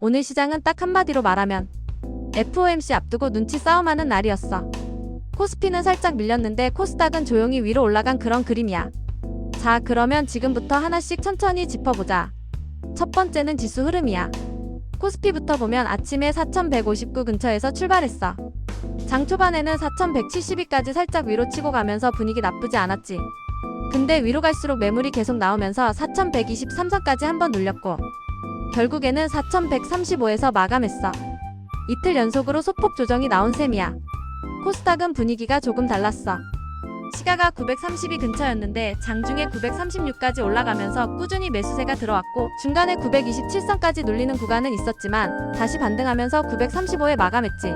오늘 시장은 딱 한마디로 말하면 FOMC 앞두고 눈치 싸움하는 날이었어. 코스피는 살짝 밀렸는데 코스닥은 조용히 위로 올라간 그런 그림이야. 자, 그러면 지금부터 하나씩 천천히 짚어보자. 첫 번째는 지수 흐름이야. 코스피부터 보면 아침에 4159 근처에서 출발했어. 장 초반에는 4172까지 살짝 위로 치고 가면서 분위기 나쁘지 않았지. 근데 위로 갈수록 매물이 계속 나오면서 4123선까지 한번 눌렸고 결국에는 4135에서 마감했어. 이틀 연속으로 소폭 조정이 나온 셈이야. 코스닥은 분위기가 조금 달랐어. 시가가 932 근처였는데 장중에 936까지 올라가면서 꾸준히 매수세가 들어왔고 중간에 927선까지 눌리는 구간은 있었지만 다시 반등하면서 935에 마감했지.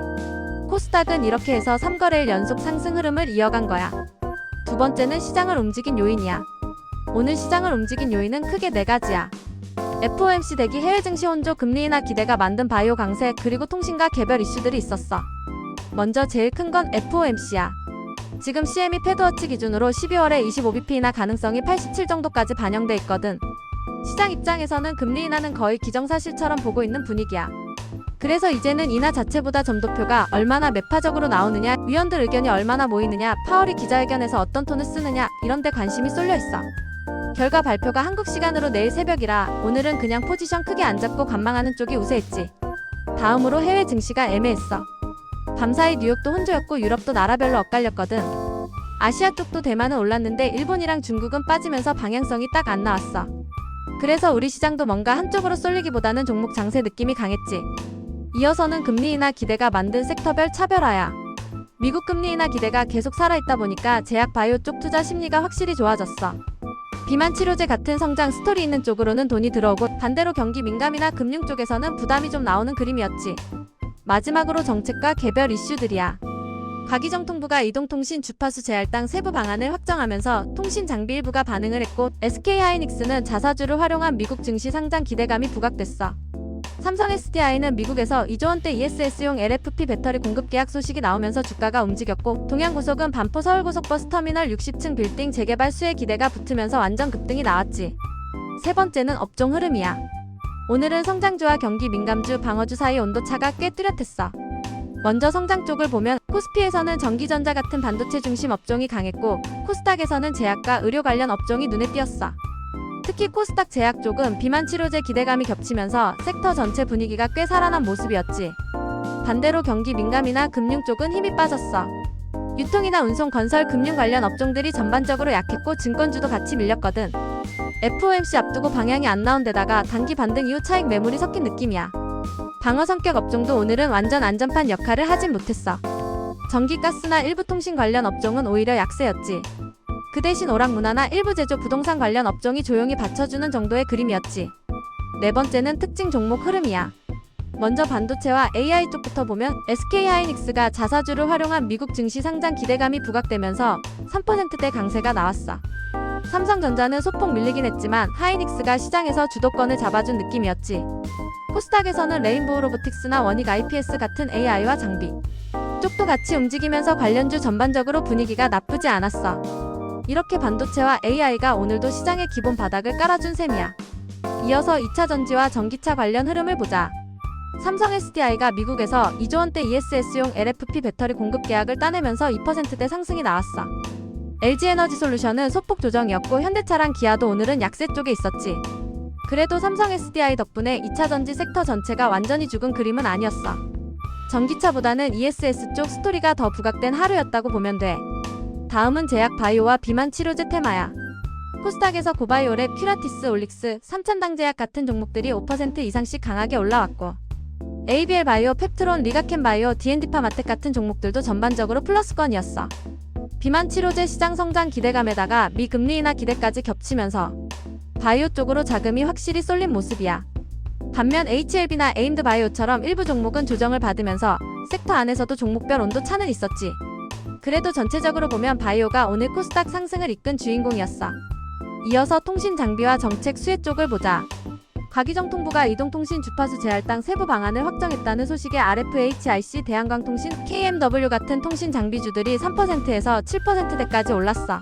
코스닥은 이렇게 해서 3거래일 연속 상승 흐름을 이어간 거야. 두 번째는 시장을 움직인 요인이야. 오늘 시장을 움직인 요인은 크게 4가지야. FOMC 대기 해외 증시 혼조 금리 인하 기대가 만든 바이오 강세 그리고 통신과 개별 이슈들이 있었어. 먼저 제일 큰 건 FOMC야. 지금 CME 패드워치 기준으로 12월에 25bp 인하 가능성이 87 정도까지 반영돼 있거든. 시장 입장에서는 금리 인하는 거의 기정사실처럼 보고 있는 분위기야. 그래서 이제는 인하 자체보다 점도표가 얼마나 매파적으로 나오느냐, 위원들 의견이 얼마나 모이느냐, 파월이 기자회견에서 어떤 톤을 쓰느냐 이런 데 관심이 쏠려 있어. 결과 발표가 한국 시간으로 내일 새벽이라 오늘은 그냥 포지션 크게 안 잡고 관망하는 쪽이 우세했지. 다음으로 해외 증시가 애매했어. 밤사이 뉴욕도 혼조였고 유럽도 나라별로 엇갈렸거든. 아시아 쪽도 대만은 올랐는데 일본이랑 중국은 빠지면서 방향성이 딱 안 나왔어. 그래서 우리 시장도 뭔가 한쪽으로 쏠리기보다는 종목 장세 느낌이 강했지. 이어서는 금리 인하 기대가 만든 섹터별 차별화야. 미국 금리 인하 기대가 계속 살아있다 보니까 제약 바이오 쪽 투자 심리가 확실히 좋아졌어. 비만 치료제 같은 성장 스토리 있는 쪽으로는 돈이 들어오고 반대로 경기 민감이나 금융 쪽에서는 부담이 좀 나오는 그림이었지. 마지막으로 정책과 개별 이슈들이야. 과기정통부가 이동통신 주파수 재할당 세부 방안을 확정하면서 통신장비 일부가 반응을 했고 SK하이닉스는 자사주를 활용한 미국 증시 상장 기대감이 부각됐어. 삼성 SDI는 미국에서 2조 원대 ESS용 LFP 배터리 공급 계약 소식이 나오면서 주가가 움직였고 동양고속은 반포 서울고속버스 터미널 60층 빌딩 재개발 수혜 기대가 붙으면서 완전 급등이 나왔지. 세 번째는 업종 흐름이야. 오늘은 성장주와 경기 민감주, 방어주 사이 온도차가 꽤 뚜렷했어. 먼저 성장 쪽을 보면 코스피에서는 전기전자 같은 반도체 중심 업종이 강했고 코스닥에서는 제약과 의료 관련 업종이 눈에 띄었어. 특히 코스닥 제약 쪽은 비만 치료제 기대감이 겹치면서 섹터 전체 분위기가 꽤 살아난 모습이었지. 반대로 경기 민감이나 금융 쪽은 힘이 빠졌어. 유통이나 운송, 건설, 금융 관련 업종들이 전반적으로 약했고 증권주도 같이 밀렸거든. FOMC 앞두고 방향이 안 나온 데다가 단기 반등 이후 차익 매물이 섞인 느낌이야. 방어 성격 업종도 오늘은 완전 안전판 역할을 하진 못했어. 전기, 가스나 일부 통신 관련 업종은 오히려 약세였지. 그 대신 오락문화나 일부 제조, 부동산 관련 업종이 조용히 받쳐주는 정도의 그림이었지. 네 번째는 특징 종목 흐름이야. 먼저 반도체와 AI 쪽부터 보면 SK하이닉스가 자사주를 활용한 미국 증시 상장 기대감이 부각되면서 3%대 강세가 나왔어. 삼성전자는 소폭 밀리긴 했지만 하이닉스가 시장에서 주도권을 잡아준 느낌이었지. 코스닥에서는 레인보우 로보틱스나 원익 IPS 같은 AI와 장비 쪽도 같이 움직이면서 관련주 전반적으로 분위기가 나쁘지 않았어. 이렇게 반도체와 AI가 오늘도 시장의 기본 바닥을 깔아준 셈이야. 이어서 2차 전지와 전기차 관련 흐름을 보자. 삼성 SDI가 미국에서 2조 원대 ESS용 LFP 배터리 공급 계약을 따내면서 2%대 상승이 나왔어. LG에너지솔루션은 소폭 조정이었고 현대차랑 기아도 오늘은 약세 쪽에 있었지. 그래도 삼성 SDI 덕분에 2차 전지 섹터 전체가 완전히 죽은 그림은 아니었어. 전기차보다는 ESS 쪽 스토리가 더 부각된 하루였다고 보면 돼. 다음은 제약 바이오와 비만 치료제 테마야. 코스닥에서 고바이오랩, 큐라티스, 올릭스, 삼천당제약 같은 종목들이 5% 이상씩 강하게 올라왔고 ABL 바이오, 펩트론, 리가켄 바이오, D&D파마텍 같은 종목들도 전반적으로 플러스권이었어. 비만 치료제 시장 성장 기대감에다가 미금리 인하 기대까지 겹치면서 바이오 쪽으로 자금이 확실히 쏠린 모습이야. 반면 HLB나 에임드 바이오처럼 일부 종목은 조정을 받으면서 섹터 안에서도 종목별 온도 차는 있었지. 그래도 전체적으로 보면 바이오가 오늘 코스닥 상승을 이끈 주인공이었어. 이어서 통신 장비와 정책 수혜 쪽을 보자. 과기정통부가 이동통신 주파수 재할당 세부 방안을 확정했다는 소식에 RFHIC, 대한광통신, KMW 같은 통신 장비주들이 3%에서 7%대까지 올랐어.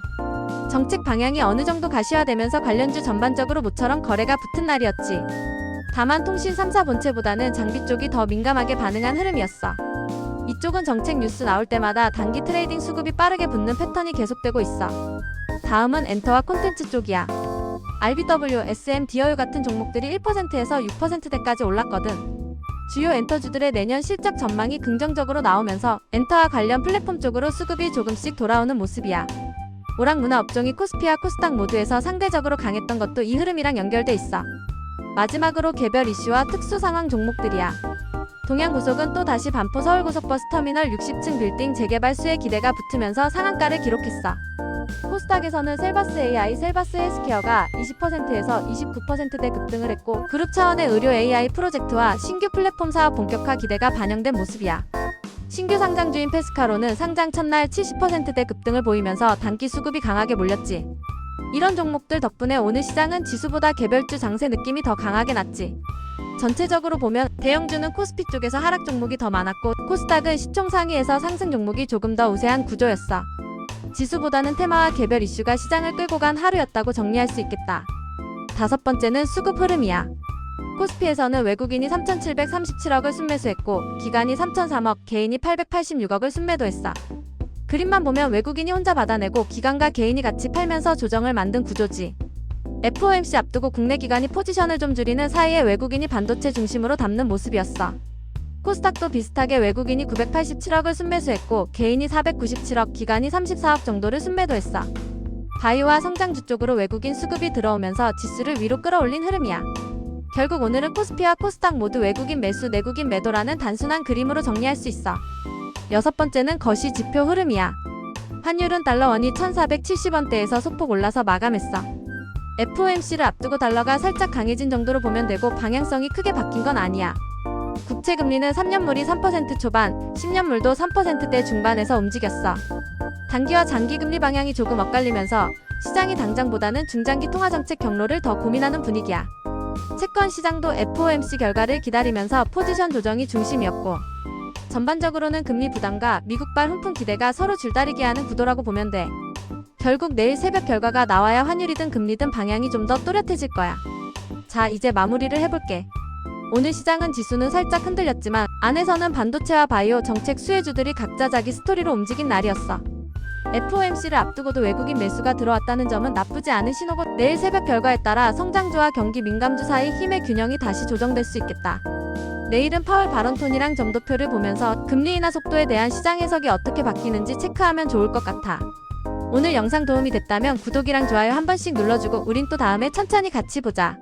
정책 방향이 어느 정도 가시화되면서 관련주 전반적으로 모처럼 거래가 붙은 날이었지. 다만 통신 3사 본체보다는 장비 쪽이 더 민감하게 반응한 흐름이었어. 이쪽은 정책 뉴스 나올 때마다 단기 트레이딩 수급이 빠르게 붙는 패턴이 계속되고 있어. 다음은 엔터와 콘텐츠 쪽이야. RBW, SM, 디어유 같은 종목들이 1%에서 6%대까지 올랐거든. 주요 엔터주들의 내년 실적 전망이 긍정적으로 나오면서 엔터와 관련 플랫폼 쪽으로 수급이 조금씩 돌아오는 모습이야. 오락문화 업종이 코스피와 코스닥 모두에서 상대적으로 강했던 것도 이 흐름이랑 연결돼 있어. 마지막으로 개별 이슈와 특수 상황 종목들이야. 동양고속은 또 다시 반포 서울고속버스 터미널 60층 빌딩 재개발 수혜 기대가 붙으면서 상한가를 기록했어. 코스닥에서는 셀바스 AI, 셀바스 헬스케어가 20%에서 29%대 급등을 했고 그룹 차원의 의료 AI 프로젝트와 신규 플랫폼 사업 본격화 기대가 반영된 모습이야. 신규 상장주인 페스카로는 상장 첫날 70%대 급등을 보이면서 단기 수급이 강하게 몰렸지. 이런 종목들 덕분에 오늘 시장은 지수보다 개별주 장세 느낌이 더 강하게 났지. 전체적으로 보면 대형주는 코스피 쪽에서 하락 종목이 더 많았고 코스닥은 시총 상위에서 상승 종목이 조금 더 우세한 구조였어. 지수보다는 테마와 개별 이슈가 시장을 끌고 간 하루였다고 정리할 수 있겠다. 다섯 번째는 수급 흐름이야. 코스피에서는 외국인이 3,737억을 순매수했고 기관이 3,003억, 개인이 886억을 순매도했어. 그림만 보면 외국인이 혼자 받아내고 기관과 개인이 같이 팔면서 조정을 만든 구조지. FOMC 앞두고 국내 기관이 포지션을 좀 줄이는 사이에 외국인이 반도체 중심으로 담는 모습이었어. 코스닥도 비슷하게 외국인이 987억을 순매수했고 개인이 497억, 기관이 34억 정도를 순매도했어. 바이오와 성장주 쪽으로 외국인 수급이 들어오면서 지수를 위로 끌어올린 흐름이야. 결국 오늘은 코스피와 코스닥 모두 외국인 매수, 내국인 매도라는 단순한 그림으로 정리할 수 있어. 여섯 번째는 거시 지표 흐름이야. 환율은 달러 원이 1,470원대에서 소폭 올라서 마감했어. FOMC를 앞두고 달러가 살짝 강해진 정도로 보면 되고 방향성이 크게 바뀐 건 아니야. 국채금리는 3년물이 3% 초반, 10년물도 3%대 중반에서 움직였어. 단기와 장기 금리 방향이 조금 엇갈리면서 시장이 당장보다는 중장기 통화정책 경로를 더 고민하는 분위기야. 채권 시장도 FOMC 결과를 기다리면서 포지션 조정이 중심이었고 전반적으로는 금리 부담과 미국발 훈풍 기대가 서로 줄다리기 하는 구도라고 보면 돼. 결국 내일 새벽 결과가 나와야 환율이든 금리든 방향이 좀 더 또렷해질 거야. 자, 이제 마무리를 해볼게. 오늘 시장은 지수는 살짝 흔들렸지만 안에서는 반도체와 바이오 정책 수혜주들이 각자 자기 스토리로 움직인 날이었어. FOMC를 앞두고도 외국인 매수가 들어왔다는 점은 나쁘지 않은 신호고 내일 새벽 결과에 따라 성장주와 경기 민감주 사이 힘의 균형이 다시 조정될 수 있겠다. 내일은 파월 발언 톤이랑 점도표를 보면서 금리 인하 속도에 대한 시장 해석이 어떻게 바뀌는지 체크하면 좋을 것 같아. 오늘 영상 도움이 됐다면 구독이랑 좋아요 한 번씩 눌러주고 우린 또 다음에 천천히 같이 보자.